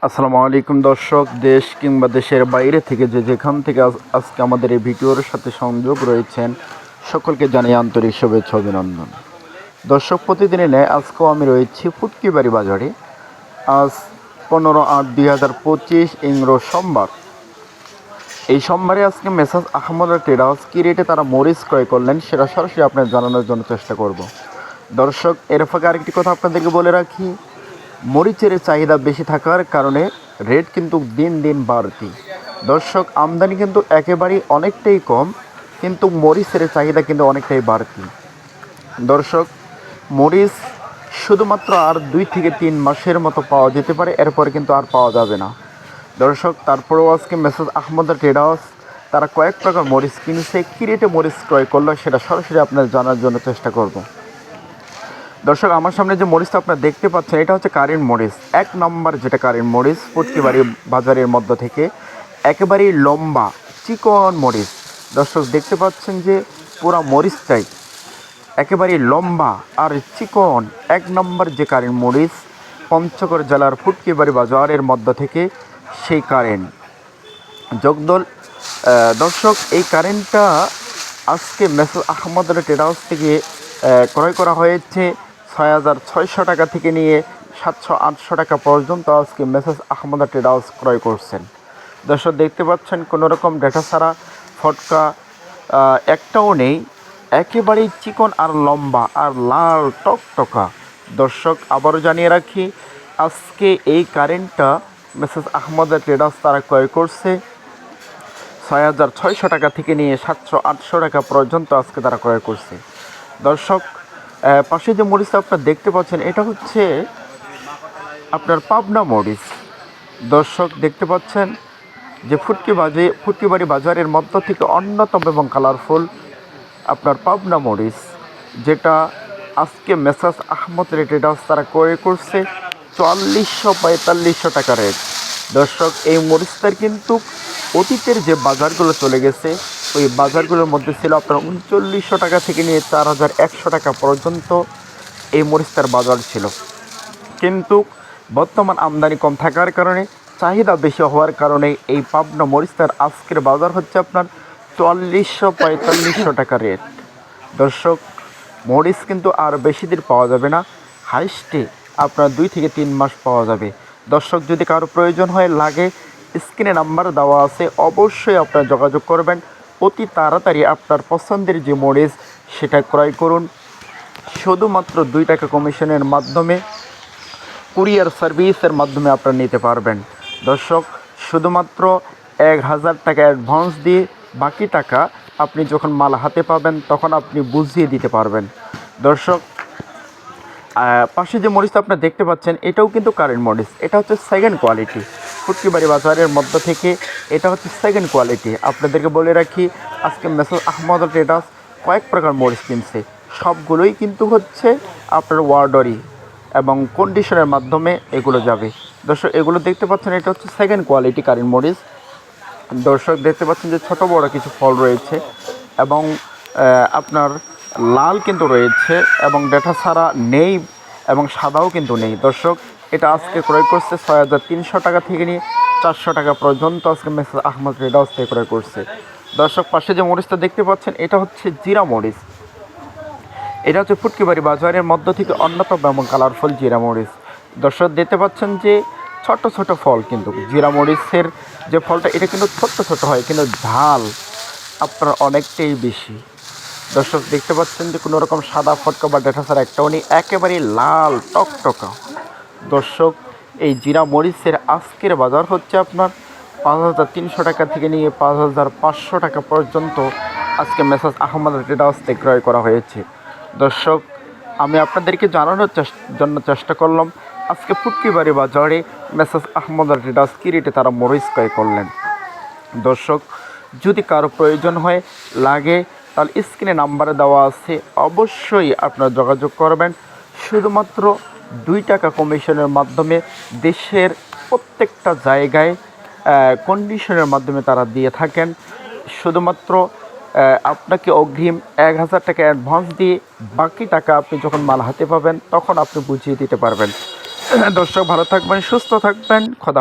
আসসালামু আলাইকুম দর্শক, দেশ কিংবা দেশের বাইরে থেকে যেখান থেকে আজকে আমাদের এই ভিডিওর সাথে সংযোগ রয়েছেন সকলকে জানাই আন্তরিক শুভেচ্ছা অভিনন্দন। দর্শক, প্রতিদিনের ন্যায় আজকেও আমি রয়েছি ফুটকিবাড়ি বাজারে। আজ 15/8/2025 ইংরেজ সোমবার। এই সোমবারে আজকে মেসাজ আহমদ ট্রেডার্স কী রেটে তারা মরিচ ক্রয় করলেন সেটা সরাসরি আপনার জানানোর জন্য চেষ্টা করব। দর্শক, এর ফাঁকে আরেকটি কথা আপনাদেরকে বলে রাখি, মরিচের চাহিদা বেশি থাকার কারণে রেট কিন্তু দিন দিন বাড়তি। দর্শক, আমদানি কিন্তু একেবারেই অনেকটাই কম, কিন্তু মরিচের চাহিদা কিন্তু অনেকটাই বাড়তি। দর্শক, মরিচ শুধুমাত্র আর 2 থেকে 3 মাসের মতো পাওয়া যেতে পারে, এরপরে কিন্তু আর পাওয়া যাবে না। দর্শক, তারপরেও আজকে মেসাজ আহমদ ট্রেডার্স তারা কয়েক প্রকার মরিচ কিনছে, কী রেটে মরিচ ক্রয় করলো সেটা সরাসরি আপনার জানার জন্য চেষ্টা করব। দর্শক, আমার সামনে যে মরিচটা আপনারা দেখতে পাচ্ছেন এটা হচ্ছে কারেন্ট মরিচ, 1 নম্বর যেটা কারেন্ট মরিচ ফুটকিবাড়ি বাজারের মধ্য থেকে একেবারেই লম্বা চিকন মরিচ। দর্শক, দেখতে পাচ্ছেন যে পুরা মরিচটাই একেবারেই লম্বা আর চিকন 1 নম্বর যে কারেন্ট মরিচ পঞ্চগড় জেলার ফুটকিবাড়ি বাজারের মধ্য থেকে সেই কারেন্ট জগদল। দর্শক, এই কারেন্টটা আজকে মেসাজ আহমদ ট্রেডার্স থেকে ক্রয় করা হয়েছে 6,600 টাকা থেকে নিয়ে 700-800 টাকা পর্যন্ত আজকে মেসাজ আহমদ ট্রেডার্স ক্রয় করছেন। দর্শক, দেখতে পাচ্ছেন কোনো রকম ডেটা ছাড়া ফটকা একটাও নেই, একেবারেই চিকন আর লম্বা আর লাল টকটকা। দর্শক, আবারও জানিয়ে রাখি, আজকে এই কারেন্টটা মেসাজ আহমদ ট্রেডার্স তারা ক্রয় করছে 6,600 টাকা থেকে নিয়ে 700-800 টাকা পর্যন্ত আজকে তারা ক্রয় করছে। দর্শক, পাশে যে মরিচটা আপনারা দেখতে পাচ্ছেন এটা হচ্ছে আপনার পাবনা মরিচ। দর্শক, দেখতে পাচ্ছেন যে ফুটকিবাড়ি বাজারের মধ্য থেকে অন্যতম এবং কালারফুল আপনার পাবনা মরিচ, যেটা আজকে মেসাজ আহমদ ট্রেডার্স তারা ক্রয় করছে 4400-4500 টাকা রেট। দর্শক, এই মরিচটার কিন্তু অতীতের যে বাজারগুলো চলে গেছে ওই বাজারগুলোর মধ্যে ছিল আপনার 3900 টাকা থেকে নিয়ে 4100 টাকা পর্যন্ত এই মরিচটার বাজার ছিল, কিন্তু বর্তমান আমদানি কম থাকার কারণে চাহিদা বেশি হওয়ার কারণে এই পাবনা মরিচটার আজকের বাজার হচ্ছে আপনার 4400-4500 টাকা রেট। দর্শক, মরিচ কিন্তু আর বেশি দিন পাওয়া যাবে না, হাইস্টে আপনার 2 থেকে 3 মাস পাওয়া যাবে। দর্শক, যদি কারো প্রয়োজন হয় লাগে স্ক্রিনে নাম্বার দেওয়া আছে, অবশ্যই আপনারা যোগাযোগ করবেন। অতি তাড়াতাড়ি আপনার পছন্দের যে মরিচ সেটা ক্রয় করুন। শুধুমাত্র 2 টাকা কমিশনের মাধ্যমে কুরিয়ার সার্ভিসের মাধ্যমে আপনারা নিতে পারবেন। দর্শক, শুধুমাত্র 1000 টাকা অ্যাডভান্স দিয়ে বাকি টাকা আপনি যখন মাল হাতে পাবেন তখন আপনি বুঝিয়ে দিতে পারবেন। দর্শক, পাশে যে মরিচটা আপনারা দেখতে পাচ্ছেন এটাও কিন্তু কারেন্ট মরিচ, এটা হচ্ছে সেকেন্ড কোয়ালিটি ফুটকিবাড়ি বাজারের মধ্য থেকে, এটা হচ্ছে সেকেন্ড কোয়ালিটি। আপনাদেরকে বলে রাখি, আজকে মেসাজ আহমদ ট্রেডার্স কয়েক প্রকার মরিচ কিনছে, সবগুলোই কিন্তু হচ্ছে আপনার ওয়ার্ডারি এবং কন্ডিশনের মাধ্যমে এগুলো যাবে। দর্শক, এগুলো দেখতে পাচ্ছেন এটা হচ্ছে সেকেন্ড কোয়ালিটি কারেন্ট মরিচ। দর্শক, দেখতে পাচ্ছেন যে ছোট বড় কিছু ফল রয়েছে এবং আপনার লাল কিন্তু রয়েছে এবং ডেটা ছাড়া নেই এবং সাদাও কিন্তু নেই। দর্শক, এটা আজকে ক্রয় করছে 6,300 টাকা থেকে নিয়ে 400 টাকা পর্যন্ত আজকে মেসাজ আহমদ ট্রেডার্স থেকে ক্রয় করছে। দর্শক, পাশে যে মরিচটা দেখতে পাচ্ছেন এটা হচ্ছে জিরা মরিচ, এটা হচ্ছে ফুটকিবাড়ি বাজারের মধ্য থেকে অন্যতম এবং কালারফুল জিরা মরিচ। দর্শক, দেখতে পাচ্ছেন যে ছোট ছোট ফল, কিন্তু জিরা মরিচের যে ফলটা এটা কিন্তু ছোট্ট ছোট হয়, কিন্তু ঝাল আপনার অনেকটাই বেশি। দর্শক, দেখতে পাচ্ছেন যে কোনো রকম সাদা ফটকা বা ডেটা ছাড়া একটাও নেই, একেবারেই লাল টকটকা। দর্শক, এই জিরা মরিচের আজকের বাজার হচ্ছে আপনার 5,300 টাকা থেকে নিয়ে 5,500 টাকা পর্যন্ত আজকে মেসাজ আহমদ ট্রেডার্স থেকে ক্রয় করা হয়েছে। দর্শক, আমি আপনাদেরকে জানানোর জন্য চেষ্টা করলাম আজকে ফুটকিবাড়ি বাজারে মেসাজ আহমদ ট্রেডার্স কী রেটে তারা মরিচ ক্রয় করলেন। দর্শক, যদি কারো প্রয়োজন হয় লাগে তাহলে স্ক্রিনে নাম্বারে দেওয়া আছে, অবশ্যই আপনারা যোগাযোগ করবেন। শুধুমাত্র 2 টাকা কমিশনের মাধ্যমে দেশের প্রত্যেকটা জায়গায় কন্ডিশনের মাধ্যমে তারা দিয়ে থাকেন। শুধুমাত্র আপনাকে অগ্রিম 1000 টাকা অ্যাডভান্স দিয়ে বাকি টাকা আপনি যখন মাল হাতে পাবেন তখন আপনি বুঝিয়ে দিতে পারবেন। দর্শক, ভালো থাকবেন, সুস্থ থাকবেন, খোদা।